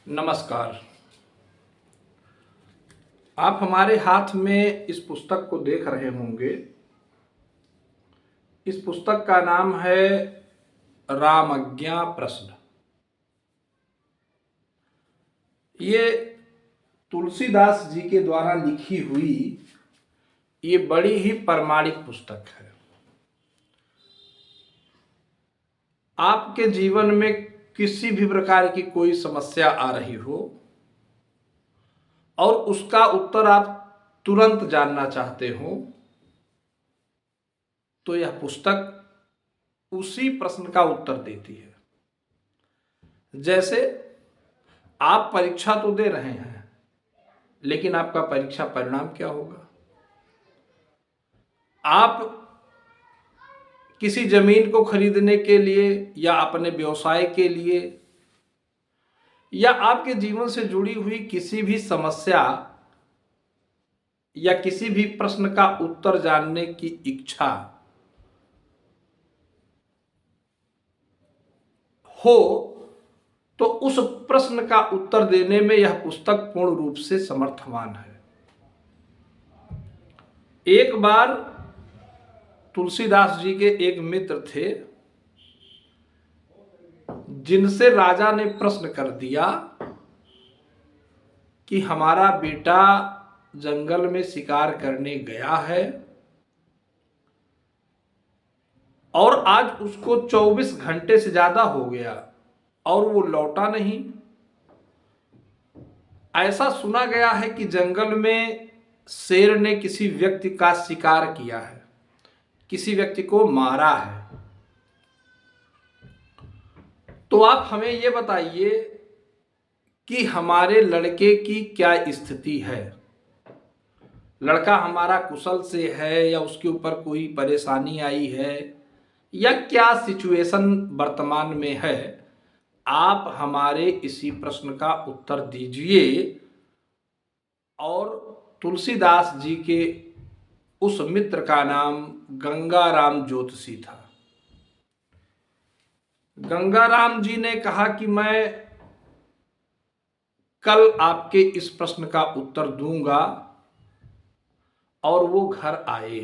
नमस्कार। आप हमारे हाथ में इस पुस्तक को देख रहे होंगे। इस पुस्तक का नाम है रामज्ञा प्रश्न। ये तुलसीदास जी के द्वारा लिखी हुई ये बड़ी ही प्रामाणिक पुस्तक है। आपके जीवन में किसी भी प्रकार की कोई समस्या आ रही हो और उसका उत्तर आप तुरंत जानना चाहते हो तो यह पुस्तक उसी प्रश्न का उत्तर देती है। जैसे आप परीक्षा तो दे रहे हैं, लेकिन आपका परीक्षा परिणाम क्या होगा? आप किसी जमीन को खरीदने के लिए या अपने व्यवसाय के लिए या आपके जीवन से जुड़ी हुई किसी भी समस्या या किसी भी प्रश्न का उत्तर जानने की इच्छा हो तो उस प्रश्न का उत्तर देने में यह पुस्तक पूर्ण रूप से समर्थवान है। एक बार तुलसीदास जी के एक मित्र थे जिनसे राजा ने प्रश्न कर दिया कि हमारा बेटा जंगल में शिकार करने गया है और आज उसको 24 घंटे से ज्यादा हो गया और वो लौटा नहीं। ऐसा सुना गया है कि जंगल में शेर ने किसी व्यक्ति का शिकार किया है, किसी व्यक्ति को मारा है। तो आप हमें ये बताइए कि हमारे लड़के की क्या स्थिति है। लड़का हमारा कुशल से है या उसके ऊपर कोई परेशानी आई है या क्या सिचुएशन वर्तमान में है? आप हमारे इसी प्रश्न का उत्तर दीजिए। और तुलसीदास जी के उस मित्र का नाम गंगाराम ज्योतिषी था। गंगाराम जी ने कहा कि मैं कल आपके इस प्रश्न का उत्तर दूंगा, और वो घर आए।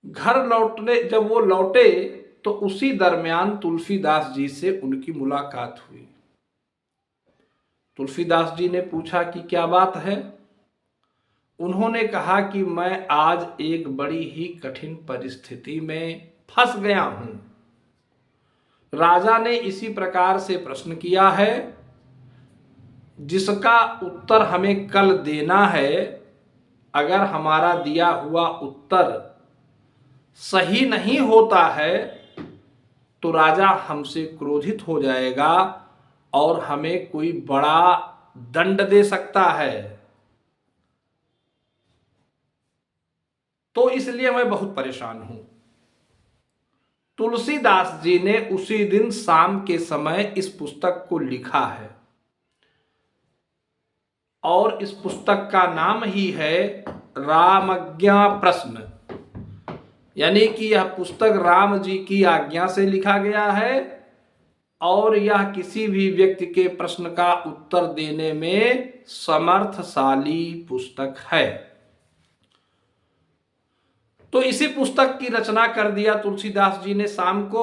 घर लौटने जब वो लौटे तो उसी दरमियान तुलसीदास जी से उनकी मुलाकात हुई। तुलसीदास जी ने पूछा कि क्या बात है? उन्होंने कहा कि मैं आज एक बड़ी ही कठिन परिस्थिति में फंस गया हूं। राजा ने इसी प्रकार से प्रश्न किया है जिसका उत्तर हमें कल देना है। अगर हमारा दिया हुआ उत्तर सही नहीं होता है तो राजा हमसे क्रोधित हो जाएगा और हमें कोई बड़ा दंड दे सकता है। तो इसलिए मैं बहुत परेशान हूं। तुलसीदास जी ने उसी दिन शाम के समय इस पुस्तक को लिखा है और इस पुस्तक का नाम ही है रामज्ञा प्रश्न। यानी कि यह पुस्तक राम जी की आज्ञा से लिखा गया है और यह किसी भी व्यक्ति के प्रश्न का उत्तर देने में समर्थशाली पुस्तक है। तो इसी पुस्तक की रचना कर दिया तुलसीदास जी ने शाम को,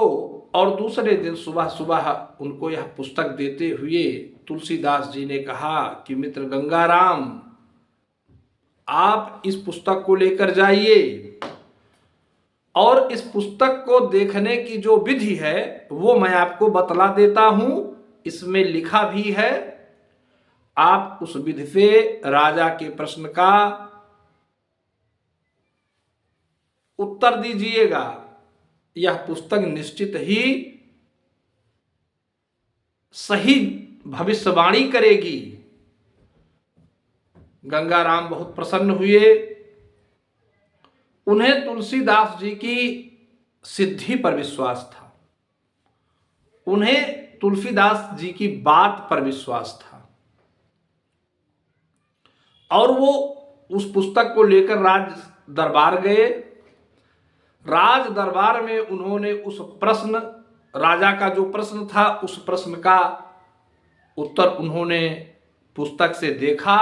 और दूसरे दिन सुबह सुबह उनको यह पुस्तक देते हुए तुलसीदास जी ने कहा कि मित्र गंगाराम, आप इस पुस्तक को लेकर जाइए और इस पुस्तक को देखने की जो विधि है वो मैं आपको बतला देता हूं। इसमें लिखा भी है, आप उस विधि से राजा के प्रश्न का उत्तर दीजिएगा। यह पुस्तक निश्चित ही सही भविष्यवाणी करेगी। गंगाराम बहुत प्रसन्न हुए। उन्हें तुलसीदास जी की सिद्धि पर विश्वास था, उन्हें तुलसीदास जी की बात पर विश्वास था और वो उस पुस्तक को लेकर राज दरबार गए। राज दरबार में उन्होंने उस प्रश्न, राजा का जो प्रश्न था, उस प्रश्न का उत्तर उन्होंने पुस्तक से देखा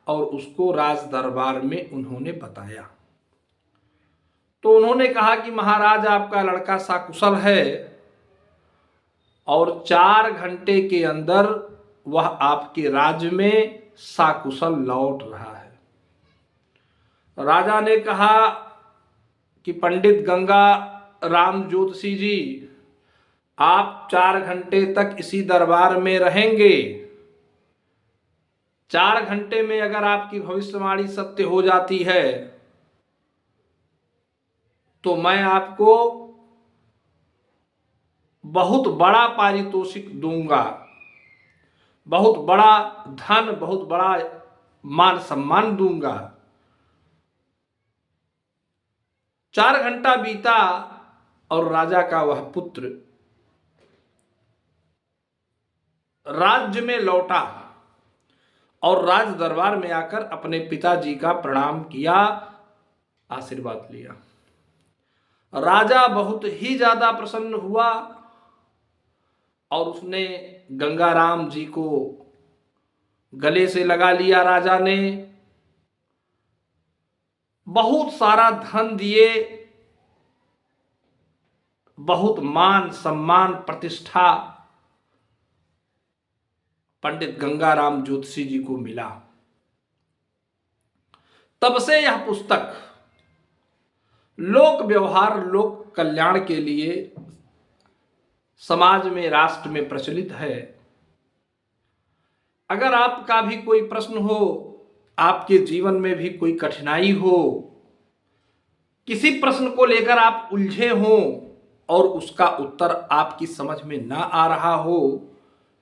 और उसको राज दरबार में उन्होंने बताया। तो उन्होंने कहा कि महाराज आपका लड़का सकुशल है और 4 घंटे के अंदर वह आपके राज्य में सकुशल लौट रहा है। राजा ने कहा कि पंडित गंगा राम ज्योतिषी जी, आप 4 घंटे तक इसी दरबार में रहेंगे। 4 घंटे में अगर आपकी भविष्यवाणी सत्य हो जाती है तो मैं आपको बहुत बड़ा पारितोषिक दूंगा, बहुत बड़ा धन, बहुत बड़ा मान सम्मान दूंगा। 4 घंटा बीता और राजा का वह पुत्र राज्य में लौटा और राज दरबार में आकर अपने पिताजी का प्रणाम किया, आशीर्वाद लिया। राजा बहुत ही ज्यादा प्रसन्न हुआ और उसने गंगाराम जी को गले से लगा लिया। राजा ने बहुत सारा धन दिए, बहुत मान सम्मान प्रतिष्ठा पंडित गंगाराम ज्योतिषी जी को मिला। तब से यह पुस्तक लोक व्यवहार, लोक कल्याण के लिए समाज में, राष्ट्र में प्रचलित है। अगर आपका भी कोई प्रश्न हो, आपके जीवन में भी कोई कठिनाई हो, किसी प्रश्न को लेकर आप उलझे हो और उसका उत्तर आपकी समझ में ना आ रहा हो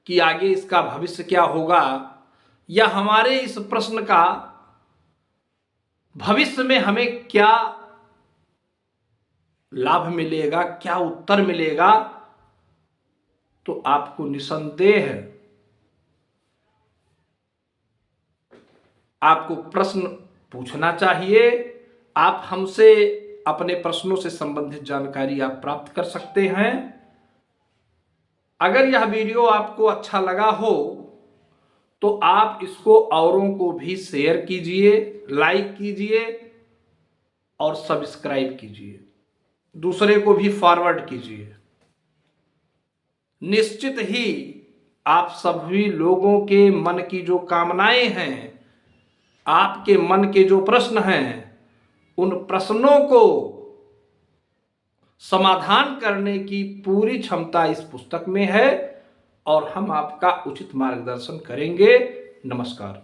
कि आगे इसका भविष्य क्या होगा, या हमारे इस प्रश्न का भविष्य में हमें क्या लाभ मिलेगा, क्या उत्तर मिलेगा, तो आपको निसंदेह आपको प्रश्न पूछना चाहिए। आप हमसे अपने प्रश्नों से संबंधित जानकारी आप प्राप्त कर सकते हैं। अगर यह वीडियो आपको अच्छा लगा हो तो आप इसको औरों को भी शेयर कीजिए, लाइक कीजिए और सब्सक्राइब कीजिए, दूसरे को भी फॉरवर्ड कीजिए। निश्चित ही आप सभी लोगों के मन की जो कामनाएं हैं, आपके मन के जो प्रश्न हैं, उन प्रश्नों को समाधान करने की पूरी क्षमता इस पुस्तक में है और हम आपका उचित मार्गदर्शन करेंगे। नमस्कार।